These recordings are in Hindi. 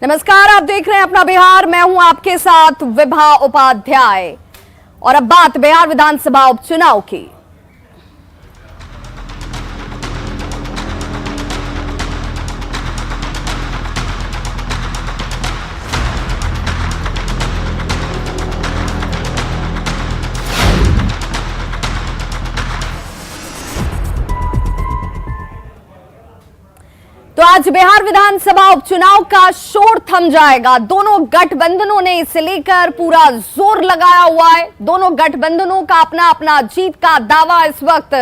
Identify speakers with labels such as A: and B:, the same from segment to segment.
A: नमस्कार, आप देख रहे हैं अपना बिहार। मैं हूं आपके साथ विभा उपाध्याय। और अब बात बिहार विधानसभा उपचुनाव की। तो आज बिहार विधानसभा उपचुनाव का शोर थम जाएगा। दोनों गठबंधनों ने इसे लेकर पूरा जोर लगाया हुआ है। दोनों गठबंधनों का अपना अपना जीत का दावा इस वक्त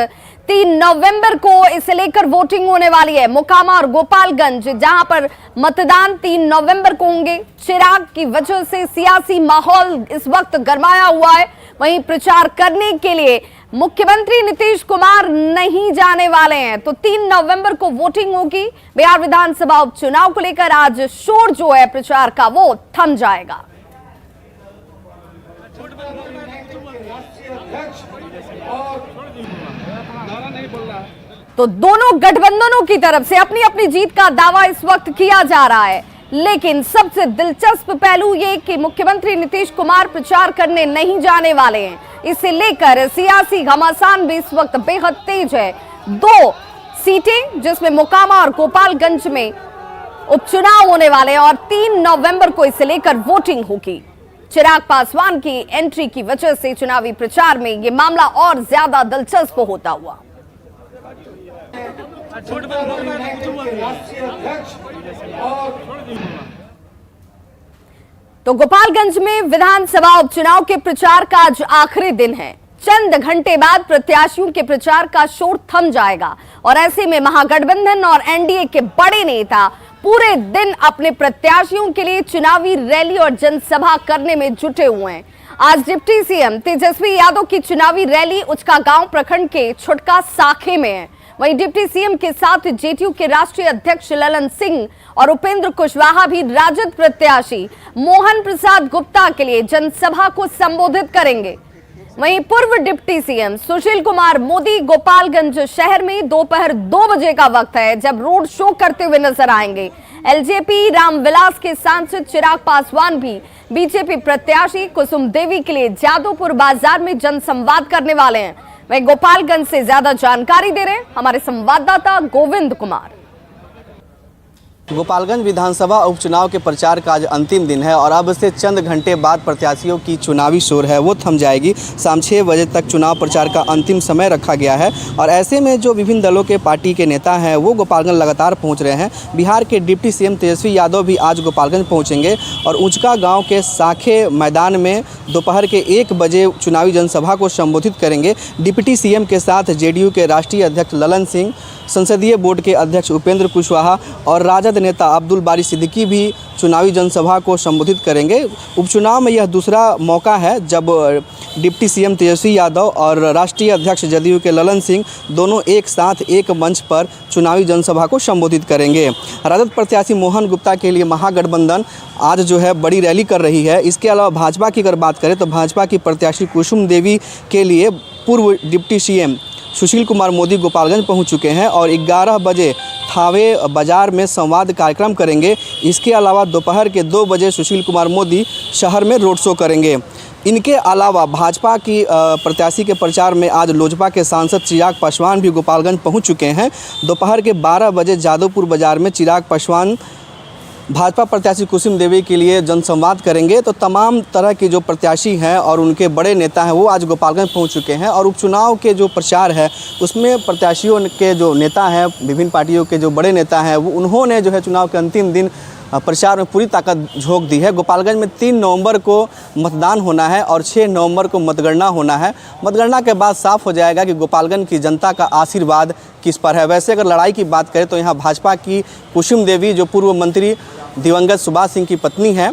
A: 3 नवंबर को इसे लेकर वोटिंग होने वाली है। मोकामा और गोपालगंज जहां पर मतदान 3 नवंबर को होंगे। चिराग की वजह से सियासी माहौल इस वक्त गरमाया हुआ है। वहीं प्रचार करने के लिए मुख्यमंत्री नीतीश कुमार नहीं जाने वाले हैं। तो 3 नवंबर को वोटिंग होगी। बिहार विधानसभा उपचुनाव को लेकर आज शोर जो है प्रचार का वो थम जाएगा। तो दोनों गठबंधनों की तरफ से अपनी अपनी जीत का दावा इस वक्त किया जा रहा है। लेकिन सबसे दिलचस्प पहलू ये कि मुख्यमंत्री नीतीश कुमार प्रचार करने नहीं जाने वाले हैं। इसे लेकर सियासी घमासान भी इस वक्त बेहद तेज है। 2 सीटें जिसमें मोकामा और गोपालगंज में उपचुनाव होने वाले हैं और 3 नवंबर को इसे लेकर वोटिंग होगी। चिराग पासवान की एंट्री की वजह से चुनावी प्रचार में यह मामला और ज्यादा दिलचस्प होता हुआ। तो गोपालगंज में विधानसभा उपचुनाव के प्रचार का आज आखिरी दिन है। चंद घंटे बाद प्रत्याशियों के प्रचार का शोर थम जाएगा और ऐसे में महागठबंधन और एनडीए के बड़े नेता पूरे दिन अपने प्रत्याशियों के लिए चुनावी रैली और जनसभा करने में जुटे हुए हैं। आज डिप्टी सीएम तेजस्वी यादव की चुनावी रैली उचका गांव प्रखंड के छुटका साखे में है। वहीं डिप्टी सीएम के साथ जेडीयू के राष्ट्रीय अध्यक्ष ललन सिंह और उपेंद्र कुशवाहा भी राजद प्रत्याशी मोहन प्रसाद गुप्ता के लिए जनसभा को संबोधित करेंगे। वहीं पूर्व डिप्टी सीएम सुशील कुमार मोदी गोपालगंज शहर में दोपहर 2 बजे का वक्त है जब रोड शो करते हुए नजर आएंगे। एलजेपी रामविलास के सांसद चिराग पासवान भी बीजेपी प्रत्याशी कुसुम देवी के लिए जादवपुर बाजार में जनसंवाद करने वाले हैं। वहीं गोपालगंज से ज्यादा जानकारी दे रहे हैं हमारे संवाददाता गोविंद कुमार।
B: गोपालगंज विधानसभा उपचुनाव के प्रचार का आज अंतिम दिन है और अब से चंद घंटे बाद प्रत्याशियों की चुनावी शोर है वो थम जाएगी। शाम 6 बजे तक चुनाव प्रचार का अंतिम समय रखा गया है और ऐसे में जो विभिन्न दलों के पार्टी के नेता हैं वो गोपालगंज लगातार पहुंच रहे हैं। बिहार के डिप्टी सीएम तेजस्वी यादव भी आज गोपालगंज पहुंचेंगे और उचका गाँव के साखे मैदान में दोपहर के 1 बजे चुनावी जनसभा को संबोधित करेंगे। डिप्टी सीएम के साथ जेडीयू के राष्ट्रीय अध्यक्ष ललन सिंह, संसदीय बोर्ड के अध्यक्ष उपेंद्र कुशवाहा और राजद नेता अब्दुल बारी सिद्दीकी भी चुनावी जनसभा को संबोधित करेंगे। उपचुनाव में यह दूसरा मौका है जब डिप्टी सीएम तेजस्वी यादव और राष्ट्रीय अध्यक्ष जदयू के ललन सिंह दोनों एक साथ एक मंच पर चुनावी जनसभा को संबोधित करेंगे। राजद प्रत्याशी मोहन गुप्ता के लिए महागठबंधन आज जो है बड़ी रैली कर रही है। इसके अलावा भाजपा की अगर बात करें तो भाजपा की प्रत्याशी कुसुम देवी के लिए पूर्व डिप्टी सीएम सुशील कुमार मोदी गोपालगंज पहुंच चुके हैं और 11 बजे थावे बाजार में संवाद कार्यक्रम करेंगे। इसके अलावा दोपहर के 2 बजे सुशील कुमार मोदी शहर में रोड शो करेंगे। इनके अलावा भाजपा की प्रत्याशी के प्रचार में आज लोजपा के सांसद चिराग पासवान भी गोपालगंज पहुंच चुके हैं। दोपहर के 12 बजे जादवपुर बाजार में चिराग पासवान भाजपा प्रत्याशी कुसुम देवी के लिए जनसंवाद करेंगे। तो तमाम तरह के जो प्रत्याशी हैं और उनके बड़े नेता हैं वो आज गोपालगंज पहुंच चुके हैं और उपचुनाव के जो प्रचार है उसमें प्रत्याशियों के जो नेता हैं, विभिन्न पार्टियों के जो बड़े नेता हैं वो उन्होंने जो है चुनाव के अंतिम दिन प्रचार में पूरी ताकत झोंक दी है। गोपालगंज में 3 नवंबर को मतदान होना है और 6 नवंबर को मतगणना होना है। मतगणना के बाद साफ हो जाएगा कि गोपालगंज की जनता का आशीर्वाद किस पर है। वैसे अगर लड़ाई की बात करें तो यहाँ भाजपा की कुसुम देवी जो पूर्व मंत्री दिवंगत सुभाष सिंह की पत्नी हैं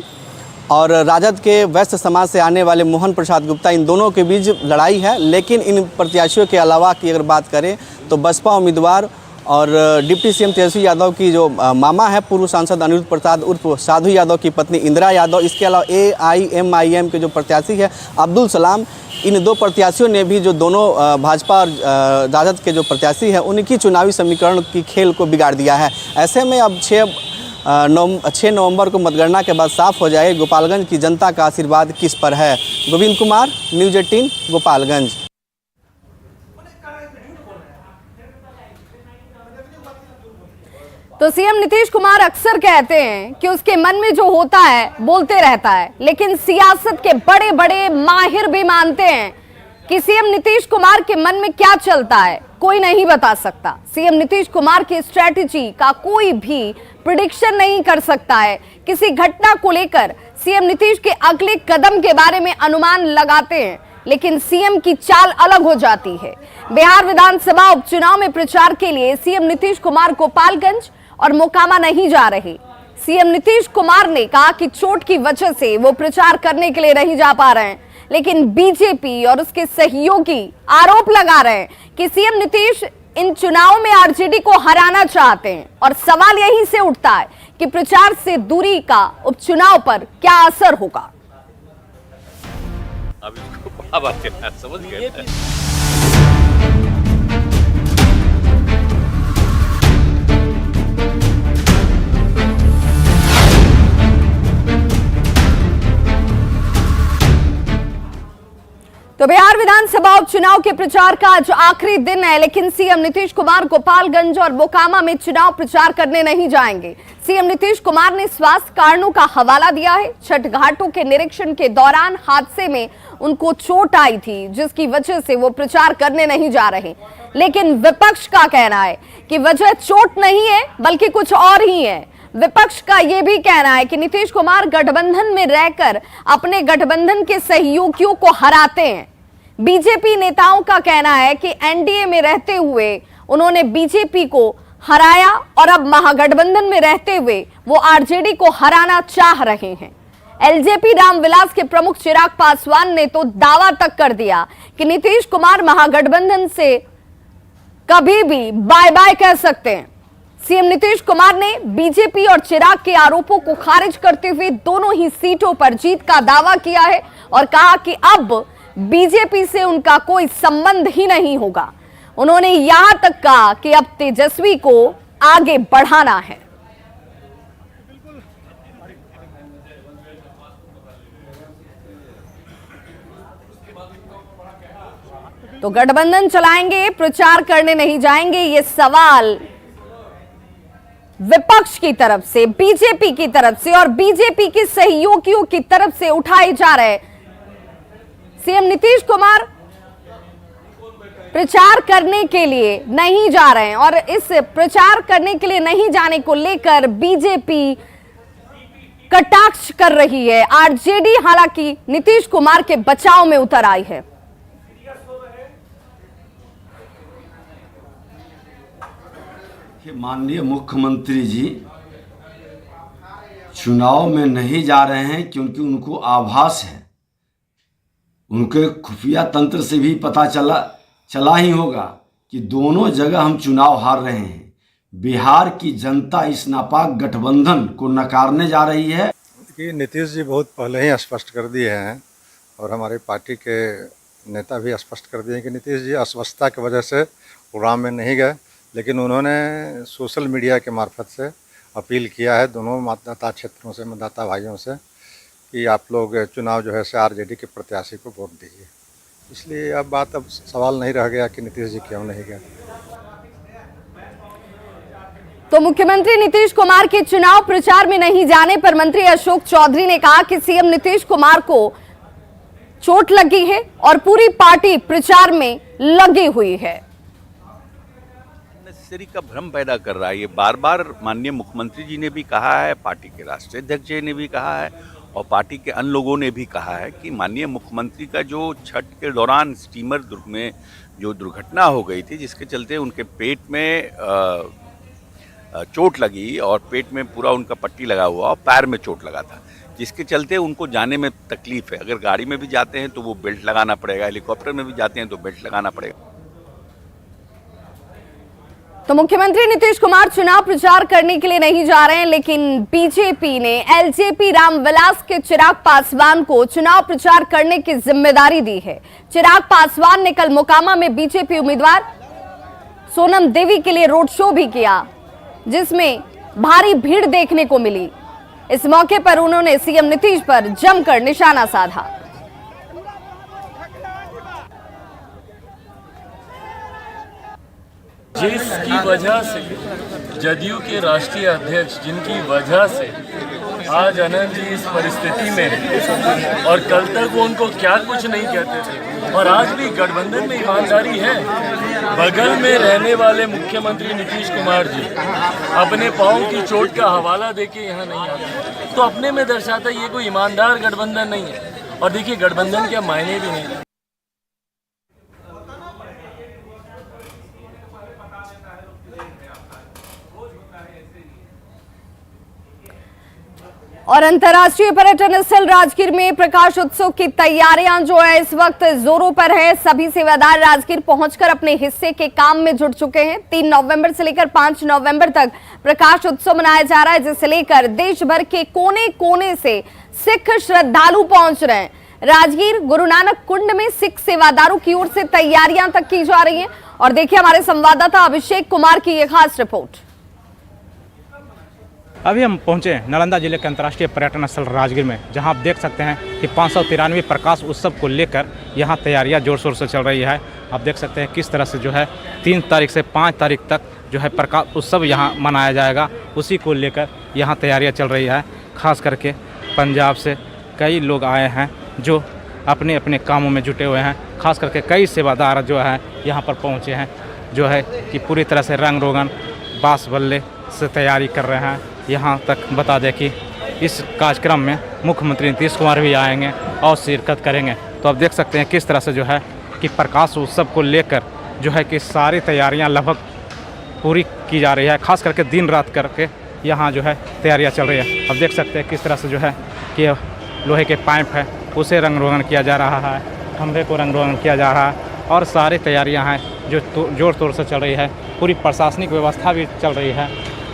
B: और राजद के वैश्य समाज से आने वाले मोहन प्रसाद गुप्ता, इन दोनों के बीच लड़ाई है। लेकिन इन प्रत्याशियों के अलावा की अगर बात करें तो बसपा उम्मीदवार और डिप्टी सीएम तेजस्वी यादव की जो मामा है पूर्व सांसद अनिरुद्ध प्रसाद उर्फ साधु यादव की पत्नी इंदिरा यादव, इसके अलावा AIMIM के जो प्रत्याशी है अब्दुल सलाम, इन 2 प्रत्याशियों ने भी जो दोनों भाजपा और राजद के जो प्रत्याशी हैं उनकी चुनावी समीकरण की खेल को बिगाड़ दिया है। ऐसे में अब 6 6 नवंबर को मतगणना के बाद साफ हो जाए गोपालगंज की जनता का आशीर्वाद किस पर है। गोविंद कुमार, न्यूज़ 18, गोपालगंज।
A: तो सीएम नीतीश कुमार अक्सर कहते हैं कि उसके मन में जो होता है बोलते रहता है, लेकिन सियासत के बड़े बड़े माहिर भी मानते हैं कि सीएम नीतीश कुमार के मन में क्या चलता है कोई नहीं बता सकता। सीएम नीतीश कुमार की स्ट्रेटजी का कोई भी प्रिडिक्शन नहीं कर सकता है। किसी घटना को लेकर सीएम नीतीश के अगले कदम के बारे में अनुमान लगाते हैं, लेकिन सीएम की चाल अलग हो जाती है। बिहार विधानसभा उपचुनाव में प्रचार के लिए सीएम नीतीश कुमार गोपालगंज और मोकामा नहीं जा रहे। सीएम नीतीश कुमार ने कहा कि चोट की वजह से वो प्रचार करने के लिए नहीं जा पा रहे हैं, लेकिन बीजेपी और उसके सहयोगी आरोप लगा रहे हैं कि सीएम नीतीश इन चुनावों में आरजेडी को हराना चाहते हैं। और सवाल यहीं से उठता है कि प्रचार से दूरी का उपचुनाव पर क्या असर होगा।
C: अब इसको बात है, समझ गए।
A: तो बिहार विधानसभा उपचुनाव के प्रचार का आज आखिरी दिन है, लेकिन सीएम नीतीश कुमार गोपालगंज और मोकामा में चुनाव प्रचार करने नहीं जाएंगे। सीएम नीतीश कुमार ने स्वास्थ्य कारणों का हवाला दिया है। छठ घाटों के निरीक्षण के दौरान हादसे में उनको चोट आई थी, जिसकी वजह से वो प्रचार करने नहीं जा रहे। लेकिन विपक्ष का कहना है कि वजह चोट नहीं है बल्कि कुछ और ही है। विपक्ष का यह भी कहना है कि नीतीश कुमार गठबंधन में रहकर अपने गठबंधन के सहयोगियों को हराते हैं। बीजेपी नेताओं का कहना है कि एनडीए में रहते हुए उन्होंने बीजेपी को हराया और अब महागठबंधन में रहते हुए वो आरजेडी को हराना चाह रहे हैं। एलजेपी रामविलास के प्रमुख चिराग पासवान ने तो दावा तक कर दिया कि नीतीश कुमार महागठबंधन से कभी भी बाय बाय कह सकते हैं। सीएम नीतीश कुमार ने बीजेपी और चिराग के आरोपों को खारिज करते हुए दोनों ही सीटों पर जीत का दावा किया है और कहा कि अब बीजेपी से उनका कोई संबंध ही नहीं होगा। उन्होंने यहां तक कहा कि अब तेजस्वी को आगे बढ़ाना है। तो गठबंधन चलाएंगे, प्रचार करने नहीं जाएंगे, ये सवाल विपक्ष की तरफ से, बीजेपी की तरफ से और बीजेपी के सहयोगियों की तरफ से उठाए जा रहे हैं। सीएम नीतीश कुमार प्रचार करने के लिए नहीं जा रहे हैं और इस प्रचार करने के लिए नहीं जाने को लेकर बीजेपी कटाक्ष कर रही है। आरजेडी हालांकि नीतीश कुमार के बचाव में उतर आई है।
D: माननीय मुख्यमंत्री जी चुनाव में नहीं जा रहे हैं क्योंकि उनको आभास है, उनके खुफिया तंत्र से भी पता चला ही होगा कि दोनों जगह हम चुनाव हार रहे हैं। बिहार की जनता इस नापाक गठबंधन को नकारने जा रही है।
E: कि नीतीश जी बहुत पहले ही स्पष्ट कर दिए हैं और हमारी पार्टी के नेता भी स्पष्ट कर दिए हैं कि नीतीश जी अस्वस्थता की वजह से प्रोग्राम में नहीं गए, लेकिन उन्होंने सोशल मीडिया के मार्फत से अपील किया है दोनों मतदाता क्षेत्रों से, मतदाता भाइयों से, कि आप लोग चुनाव जो है से आरजेडी के प्रत्याशी को वोट दीजिए। इसलिए अब सवाल नहीं रह गया कि नीतीश जी क्यों नहीं गए।
A: तो मुख्यमंत्री नीतीश कुमार के चुनाव प्रचार में नहीं जाने पर मंत्री अशोक चौधरी ने कहा कि सीएम नीतीश कुमार को चोट लगी है और पूरी पार्टी प्रचार में लगी हुई है।
C: का भ्रम पैदा कर रहा है। ये बार बार माननीय मुख्यमंत्री जी ने भी कहा है, पार्टी के राष्ट्रीय अध्यक्ष जी ने भी कहा है और पार्टी के अन्य लोगों ने भी कहा है कि माननीय मुख्यमंत्री का जो छठ के दौरान स्टीमर दुर्ग में जो दुर्घटना हो गई थी, जिसके चलते उनके पेट में चोट लगी और पेट में पूरा उनका पट्टी लगा हुआ और पैर में चोट लगा था, जिसके चलते उनको जाने में तकलीफ है। अगर गाड़ी में भी जाते हैं तो वो बेल्ट लगाना पड़ेगा, हेलीकॉप्टर में भी जाते हैं तो बेल्ट लगाना पड़ेगा।
A: तो मुख्यमंत्री नीतीश कुमार चुनाव प्रचार करने के लिए नहीं जा रहे हैं, लेकिन बीजेपी ने एलजेपी रामविलास के चिराग पासवान को चुनाव प्रचार करने की जिम्मेदारी दी है। चिराग पासवान ने कल मोकामा में बीजेपी उम्मीदवार सोनम देवी के लिए रोड शो भी किया, जिसमें भारी भीड़ देखने को मिली। इस मौके पर उन्होंने सीएम नीतीश पर जमकर निशाना साधा।
F: जिसकी वजह से जदयू के राष्ट्रीय अध्यक्ष, जिनकी वजह से आज अनंत जी इस परिस्थिति में हैं और कल तक वो उनको क्या कुछ नहीं कहते थे, और आज भी गठबंधन में ईमानदारी है। बगल में रहने वाले मुख्यमंत्री नीतीश कुमार जी अपने पाँव की चोट का हवाला देके यहाँ नहीं आते, तो अपने में दर्शाता ये कोई ईमानदार गठबंधन नहीं है। और देखिए गठबंधन के मायने भी नहीं।
A: और अंतर्राष्ट्रीय पर्यटन स्थल राजगीर में प्रकाश उत्सव की तैयारियां जो है इस वक्त जोरों पर है। सभी सेवादार राजगीर पहुंचकर अपने हिस्से के काम में जुट चुके हैं। 3 नवंबर से लेकर 5 नवंबर तक प्रकाश उत्सव मनाया जा रहा है, जिसे लेकर देश भर के कोने कोने से सिख श्रद्धालु पहुंच रहे हैं। राजगीर गुरु नानक कुंड में सिख सेवादारों की ओर से तैयारियां तक की जा रही है। और देखिए हमारे संवाददाता अभिषेक कुमार की यह खास रिपोर्ट।
G: अभी हम पहुंचे नालंदा जिले के अंतर्राष्ट्रीय पर्यटन स्थल राजगीर में, जहां आप देख सकते हैं कि 593वें प्रकाश उत्सव को लेकर यहां तैयारियां जोर शोर से चल रही है। आप देख सकते हैं किस तरह से जो है 3 तारीख से 5 तारीख तक जो है प्रकाश उत्सव यहां मनाया जाएगा, उसी को लेकर यहां तैयारियां चल रही है। खास करके पंजाब से कई लोग आए हैं जो अपने अपने कामों में जुटे हुए हैं। खास करके कई सेवादार जो है यहाँ पर पहुँचे हैं, जो है कि पूरी तरह से रंग रोगन बांस बल्ले से तैयारी कर रहे हैं। यहाँ तक बता दें कि इस कार्यक्रम में मुख्यमंत्री नीतीश कुमार भी आएंगे और शिरकत करेंगे। तो आप देख सकते हैं किस तरह से जो है कि प्रकाश उत्सव को लेकर जो है कि सारी तैयारियां लगभग पूरी की जा रही है। खास करके दिन रात करके यहाँ जो है तैयारियां चल रही है। आप देख सकते हैं किस तरह से जो है कि लोहे के पाइप है उसे रंग रोगन किया जा रहा है, खंभे को रंग रोगन किया जा रहा है, और सारी तैयारियाँ हैं जो जोर तोड़ से चल रही है। पूरी प्रशासनिक व्यवस्था भी चल रही है।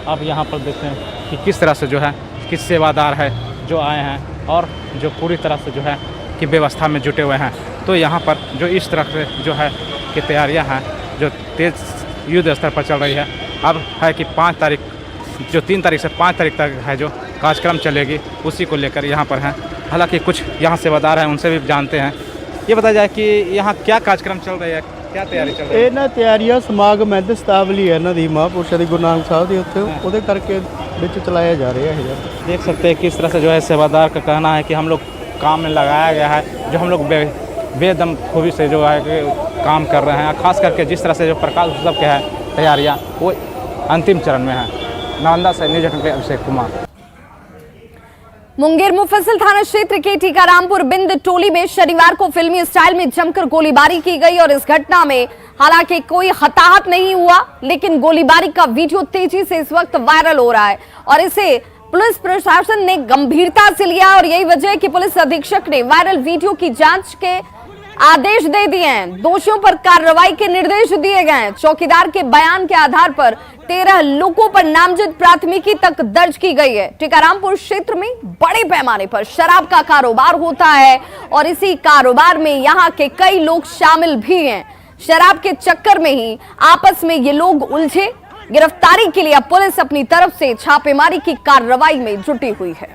G: अब यहाँ पर देखते हैं कि किस तरह से जो है किस सेवादार है जो आए हैं और जो पूरी तरह से जो है कि व्यवस्था में जुटे हुए हैं। तो यहाँ पर जो इस तरह से जो है कि तैयारियाँ हैं जो तेज़ युद्ध स्तर पर चल रही है। अब है कि 5 तारीख जो 3 तारीख से 5 तारीख तक है जो कार्यक्रम चलेगी, उसी को लेकर यहाँ पर हैं। हालांकि कुछ यहाँ सेवादार हैं, उनसे भी जानते हैं। ये बताया जाए कि यहाँ क्या कार्यक्रम चल रहा है, क्या तैयारी चल रही है?
H: ਇਹਨਾਂ ਤਿਆਰੀਆਂ ਸਮਾਗਮ ਹੈ ਤੇ ਸਤਾਵਲੀ ਹੈ ਇਹਨਾਂ ਦੀ ਮਹਾਂਪੁਰਸ਼ਾਂ ਦੀ ਗੁਰੂ ਨਾਨਕ ਸਾਹਿਬ ਦੀ ਉੱਥੇ ਉਹਦੇ ਕਰਕੇ ਵਿੱਚ ਚਲਾਇਆ ਜਾ ਰਿਹਾ ਹੈ।
G: देख सकते हैं किस तरह से जो है सेवादार का कहना है कि हम लोग काम में लगाया गया है, जो हम लोग बेदम खूबी से जो है कि काम कर रहे हैं। खास करके जिस तरह से जो प्रकाश उत्सव के है तैयारियाँ वो अंतिम चरण में है। नालंदा से न्यूज़ 18 अभिषेक कुमार।
A: मुंगेर मुफस्सिल थाना क्षेत्र के टीकारामपुर बिंद टोली में शनिवार को फिल्मी स्टाइल में जमकर गोलीबारी की गई और इस घटना में हालांकि कोई हताहत नहीं हुआ, लेकिन गोलीबारी का वीडियो तेजी से इस वक्त वायरल हो रहा है और इसे पुलिस प्रशासन ने गंभीरता से लिया। और यही वजह है कि पुलिस अधीक्षक ने वायरल वीडियो की जांच के आदेश दे दिए हैं। दोषियों पर कार्रवाई के निर्देश दिए गए हैं। चौकीदार के बयान के आधार पर 13 लोगों पर नामजद प्राथमिकी तक दर्ज की गई है। टीकारामपुर क्षेत्र में बड़े पैमाने पर शराब का कारोबार होता है और इसी कारोबार में यहाँ के कई लोग शामिल भी हैं। शराब के चक्कर में ही आपस में ये लोग उलझे। गिरफ्तारी के लिए अब पुलिस अपनी तरफ से छापेमारी की कार्रवाई में जुटी हुई है।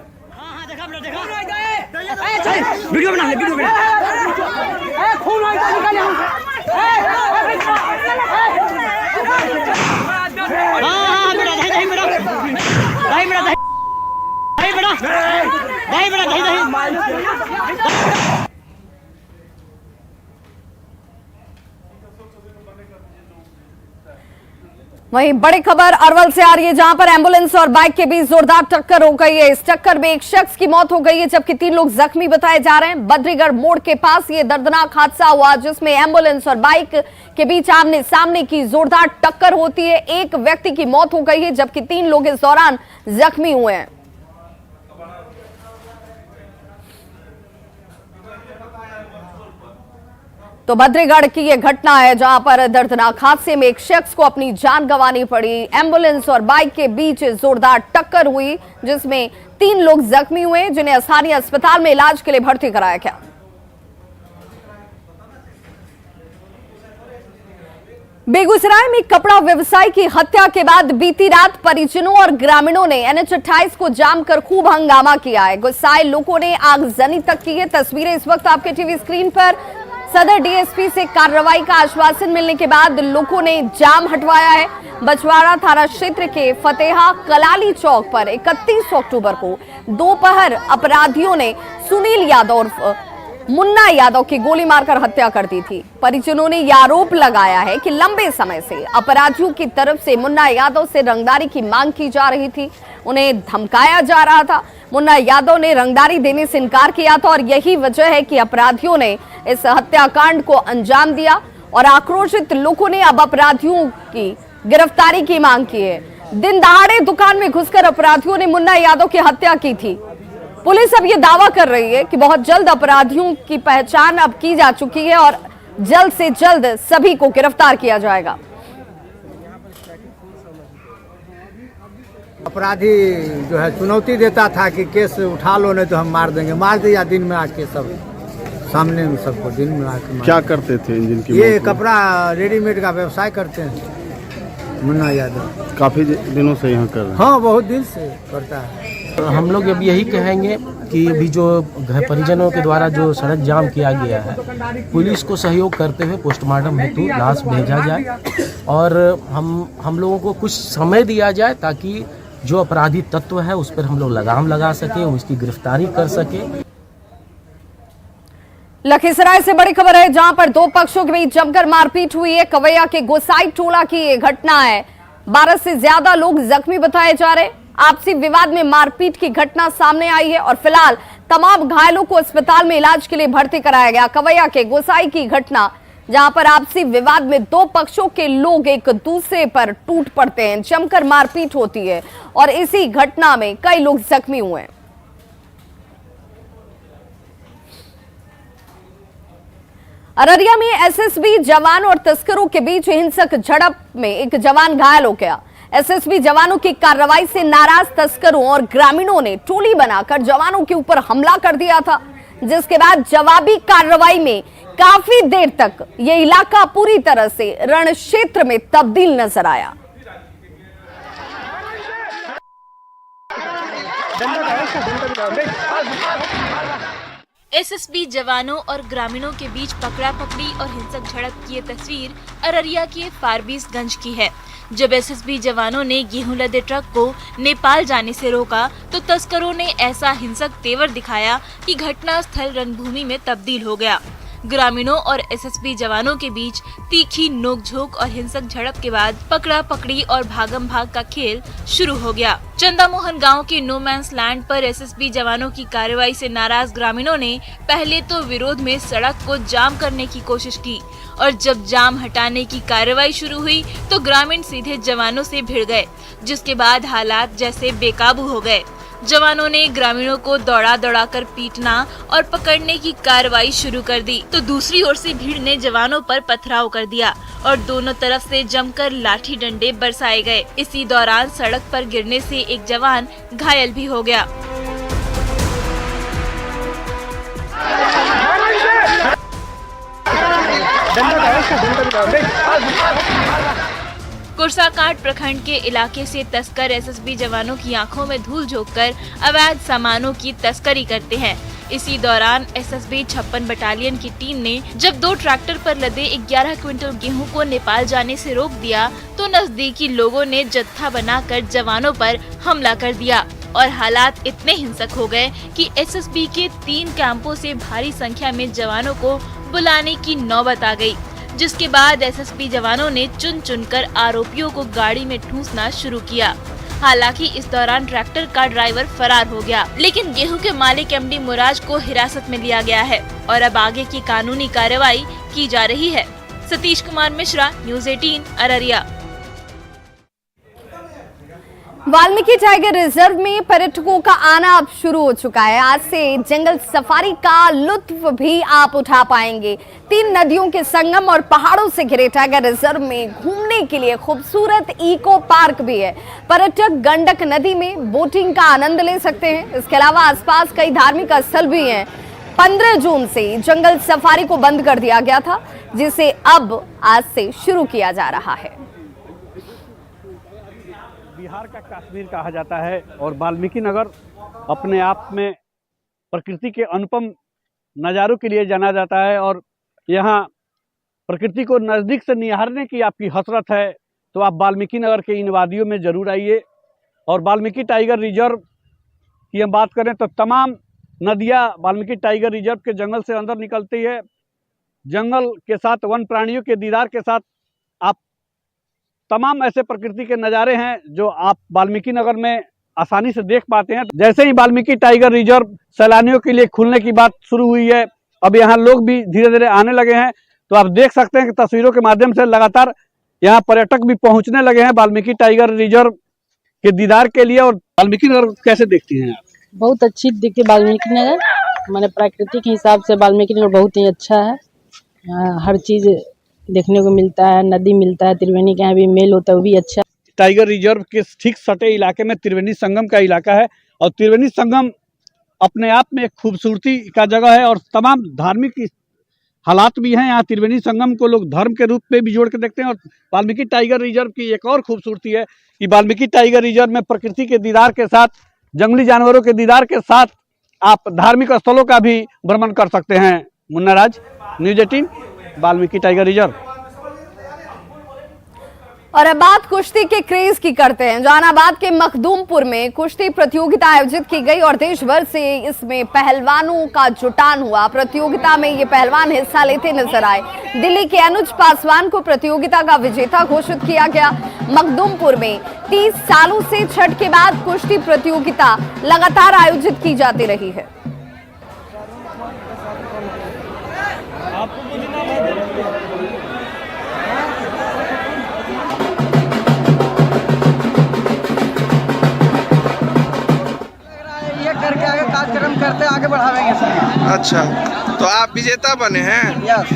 I: वीडियो बना ले, वीडियो बना। खून आई तो निकल यहां से। हां बेटा दही बेटा दही बेटा दही बेटा दही बेटा दही दही।
A: वहीं बड़ी खबर अरवल से आ रही है, जहां पर एम्बुलेंस और बाइक के बीच जोरदार टक्कर हो गई है। इस टक्कर में एक शख्स की मौत हो गई है जबकि 3 लोग जख्मी बताए जा रहे हैं। बद्रीगढ़ मोड़ के पास ये दर्दनाक हादसा हुआ जिसमें एम्बुलेंस और बाइक के बीच आमने सामने की जोरदार टक्कर होती है। एक व्यक्ति की मौत हो गई है जबकि 3 लोग इस दौरान जख्मी हुए हैं। तो बद्रीगढ़ की यह घटना है जहां पर दर्दनाक हादसे में एक शख्स को अपनी जान गंवानी पड़ी। एम्बुलेंस और बाइक के बीच जोरदार टक्कर हुई जिसमें 3 लोग जख्मी हुए जिन्हें स्थानीय अस्पताल में इलाज के लिए भर्ती कराया गया। बेगूसराय में कपड़ा व्यवसायी की हत्या के बाद बीती रात परिजनों और ग्रामीणों ने NH 28 को जाम कर खूब हंगामा किया है। गुस्साए लोगों ने आगजनी तक की है। तस्वीरें इस वक्त आपके टीवी स्क्रीन पर। सदर डीएसपी से कार्रवाई का आश्वासन मिलने के बाद लोगों ने जाम हटवाया है। बछवाड़ा थाना क्षेत्र के फतेहा कलाली चौक पर 31 अक्टूबर को दोपहर अपराधियों ने सुनील यादव और मुन्ना यादव की गोली मारकर हत्या कर दी थी। परिजनों ने यह आरोप लगाया है कि लंबे समय से अपराधियों की तरफ से मुन्ना यादव से रंगदारी की मांग की जा रही थी, उन्हें धमकाया जा रहा था। मुन्ना यादव ने रंगदारी देने से इनकार किया था और यही वजह है कि अपराधियों ने इस हत्याकांड को अंजाम दिया और आक्रोशित लोगों ने अब अपराधियों की गिरफ्तारी की मांग की है। दिन दहाड़े दुकान में घुसकर अपराधियों ने मुन्ना यादव की हत्या की थी। पुलिस अब ये दावा कर रही है कि बहुत जल्द अपराधियों की पहचान अब की जा चुकी है और जल्द से जल्द सभी को गिरफ्तार किया जाएगा।
J: अपराधी जो है चुनौती देता था कि केस उठा लो नहीं तो हम मार देंगे। मार दिया दिन में आके, सब सामने में सबको दिन में आके।
H: क्या करते थे जिनकी?
J: ये कपड़ा रेडीमेड का व्यवसाय करते हैं मुन्ना यादव।
H: काफी दिनों से यहाँ कर रहे हैं?
J: हाँ, बहुत दिन से करता है।
K: हम लोग अब यही कहेंगे कि अभी जो घर परिजनों के द्वारा जो सड़क जाम किया गया है, पुलिस को सहयोग करते हुए पोस्टमार्टम हेतु लाश भेजा जाए और हम लोगों को कुछ समय दिया जाए ताकि जो अपराधी तत्व है उस पर हम लोग लगाम लगा सके, उसकी गिरफ्तारी कर सके।
A: लखीसराय से बड़ी खबर है, जहां पर दो पक्षों के बीच जमकर मारपीट हुई है। कवैया के गोसाई टोला की ये घटना है। 12 से ज्यादा लोग जख्मी बताए जा रहे हैं। आपसी विवाद में मारपीट की घटना सामने आई है और फिलहाल तमाम घायलों को अस्पताल में इलाज के लिए भर्ती कराया गया। कवैया के गोसाई की घटना, जहां पर आपसी विवाद में दो पक्षों के लोग एक दूसरे पर टूट पड़ते हैं, जमकर मारपीट होती है और इसी घटना में कई लोग जख्मी हुए हैं। अररिया में एसएसबी जवान और तस्करों के बीच हिंसक झड़प में एक जवान घायल हो गया। एसएसबी जवानों की कार्रवाई से नाराज तस्करों और ग्रामीणों ने टोली बनाकर जवानों के ऊपर हमला कर दिया था, जिसके बाद जवाबी कार्रवाई में काफी देर तक यह इलाका पूरी तरह से रण क्षेत्र में तब्दील नजर आया।
L: एसएसबी जवानों और ग्रामीणों के बीच पकड़ा पकड़ी और हिंसक झड़प की ये तस्वीर अररिया के फारबिसगंज की है। जब एसएसबी जवानों ने गेहूं लदे ट्रक को नेपाल जाने से रोका तो तस्करों ने ऐसा हिंसक तेवर दिखाया कि घटनास्थल रणभूमि में तब्दील हो गया। ग्रामीणों और एसएसबी जवानों के बीच तीखी नोकझोंक और हिंसक झड़प के बाद पकड़ा पकड़ी और भागम भाग का खेल शुरू हो गया। चंदामोहन गांव के नो मैंस लैंड पर एसएसबी जवानों की कार्रवाई से नाराज ग्रामीणों ने पहले तो विरोध में सड़क को जाम करने की कोशिश की और जब जाम हटाने की कार्रवाई शुरू हुई तो ग्रामीण सीधे जवानों से भिड़ गए, जिसके बाद हालात जैसे बेकाबू हो गए। जवानों ने ग्रामीणों को दौड़ा दौड़ाकर पीटना और पकड़ने की कार्रवाई शुरू कर दी तो दूसरी ओर से भीड़ ने जवानों पर पथराव कर दिया और दोनों तरफ से जमकर लाठी डंडे बरसाए गए। इसी दौरान सड़क पर गिरने से एक जवान घायल भी हो गया। कुर्साकांड प्रखंड के इलाके से तस्कर एसएसबी जवानों की आंखों में धूल झोंककर अवैध सामानों की तस्करी करते हैं। इसी दौरान एसएसबी 56 बटालियन की टीम ने जब 2 ट्रैक्टर पर लदे 11 क्विंटल गेहूं को नेपाल जाने से रोक दिया तो नजदीकी लोगों ने जत्था बनाकर जवानों पर हमला कर दिया और हालात इतने हिंसक हो गए कि एसएसबी के 3 कैंपों से भारी संख्या में जवानों को बुलाने की नौबत आ गई, जिसके बाद एसएसबी जवानों ने चुन चुनकर आरोपियों को गाड़ी में ठूंसना शुरू किया। हालांकि इस दौरान ट्रैक्टर का ड्राइवर फरार हो गया, लेकिन गेहूं के मालिक एमडी मुराज को हिरासत में लिया गया है और अब आगे की कानूनी कार्रवाई की जा रही है। Satish Kumar Mishra, news 18 Araria.
A: Valmiki tiger reserve में पर्यटकों का आना अब शुरू हो चुका है। आज से जंगल सफारी का लुत्फ भी आप उठा पाएंगे। 3 नदियों के संगम और पहाड़ों से घिरे टाइगर रिजर्व में घूमने के लिए खूबसूरत इको पार्क भी है। पर्यटक गंडक नदी में बोटिंग का आनंद ले सकते हैं। इसके अलावा आसपास कई धार्मिक स्थल भी हैं। 15 जून से जंगल सफारी को बंद कर दिया गया था। जिसे अब आज से शुरू किया जा रहा है।
H: बिहार का कश्मीर कहा जाता है और वाल्मीकि नगर अपने आप में प्रकृति के अनुपम नज़ारों के लिए जाना जाता है। और यहाँ प्रकृति को नज़दीक से निहारने की आपकी हसरत है तो आप वाल्मीकि नगर के इन वादियों में ज़रूर आइए। और वाल्मीकि टाइगर रिजर्व की हम बात करें तो तमाम नदियाँ वाल्मीकि टाइगर रिजर्व के जंगल से अंदर निकलती है। जंगल के साथ वन प्राणियों के दीदार के साथ आप तमाम ऐसे प्रकृति के नज़ारे हैं जो आप वाल्मीकि नगर में आसानी से देख पाते हैं। जैसे ही वाल्मीकि टाइगर रिजर्व सैलानियों के लिए खुलने की बात शुरू हुई है, अब यहाँ लोग भी धीरे धीरे आने लगे हैं। तो आप देख सकते हैं कि तस्वीरों के माध्यम से लगातार यहाँ पर्यटक भी पहुँचने लगे हैं वाल्मीकि टाइगर रिजर्व के दीदार के लिए। और वाल्मीकि नगर कैसे देखती हैं आप?
M: बहुत अच्छी दिखती है वाल्मीकि नगर, मैंने प्रकृति के हिसाब से वाल्मीकि नगर बहुत ही अच्छा है। यहाँ हर चीज़ देखने को मिलता है, नदी मिलता है, त्रिवेणी का यहाँ भी मेल होता है, वो भी अच्छा।
H: टाइगर रिजर्व के ठीक सटे इलाके में त्रिवेणी संगम का इलाका है और त्रिवेणी संगम अपने आप में एक खूबसूरती का जगह है और तमाम धार्मिक हालात भी हैं। यहाँ त्रिवेणी संगम को लोग धर्म के रूप में भी जोड़ के देखते हैं। और वाल्मीकि टाइगर रिजर्व की एक और खूबसूरती है कि वाल्मीकि टाइगर रिजर्व में प्रकृति के दीदार के साथ, जंगली जानवरों के दीदार के साथ आप धार्मिक स्थलों का भी भ्रमण कर सकते हैं। मुन्ना राज, न्यूज़ 18, वाल्मीकि टाइगर रिजर्व।
A: और अब बात कुश्ती के क्रेज की करते हैं। जहानाबाद के मखदूमपुर में कुश्ती प्रतियोगिता आयोजित की गई और देश भर से इसमें पहलवानों का जुटान हुआ। प्रतियोगिता में ये पहलवान हिस्सा लेते नजर आए। दिल्ली के अनुज पासवान को प्रतियोगिता का विजेता घोषित किया गया। मखदूमपुर में 30 सालों से छठ के बाद कुश्ती प्रतियोगिता लगातार आयोजित की जाती रही है।
J: करके आगे कार्यक्रम करते आगे बढ़ावेंगे सर।
B: अच्छा, तो आप विजेता बने हैं?
J: यस।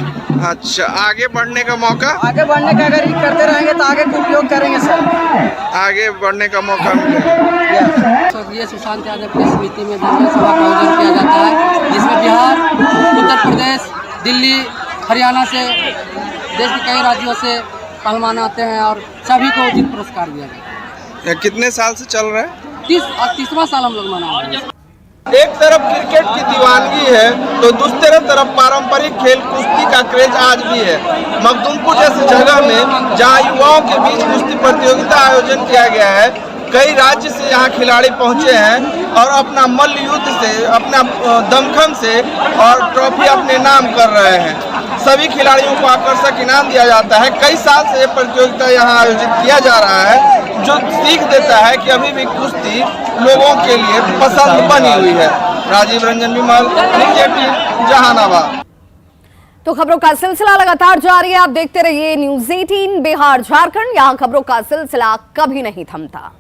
B: अच्छा, आगे बढ़ने का मौका?
J: आगे बढ़ने का अगर ये करते रहेंगे तो आगे उपयोग करेंगे सर,
B: आगे बढ़ने का मौका मिलेगा।
M: स्वर्गीय सुशांत यादव की स्मृति में धन्यवाद सभा का आयोजन किया जाता है, जिसमें बिहार, उत्तर प्रदेश, दिल्ली, हरियाणा से, देश के कई राज्यों से पहलवान आते हैं और सभी को उचित पुरस्कार दिया जाता है।
B: कितने साल से चल रहा है?
M: 30वां साल हम लोग मना रहे हैं।
B: एक तरफ क्रिकेट की दीवानगी है तो दूसरी तरफ पारंपरिक खेल कुश्ती का क्रेज आज भी है। मखदूमपुर जैसी जगह में जहां युवाओं के बीच कुश्ती प्रतियोगिता आयोजन किया गया है, कई राज्य से यहाँ खिलाड़ी पहुँचे हैं और अपना मल्ल युद्ध से, अपना दमखम से और ट्रॉफी अपने नाम कर रहे हैं। सभी खिलाड़ियों को आकर्षक इनाम दिया जाता है। कई साल से ये प्रतियोगिता यहाँ आयोजित किया जा रहा है, जो सीख देता है कि अभी भी कुश्ती लोगों के लिए पसंद बनी हुई है। राजीव रंजन विमल, न्यूज़ 18, जहानाबाद।
A: तो खबरों का सिलसिला लगातार जारी है। आप देखते रहिए न्यूज़ 18 बिहार झारखंड। यहाँ खबरों का सिलसिला कभी नहीं थमता।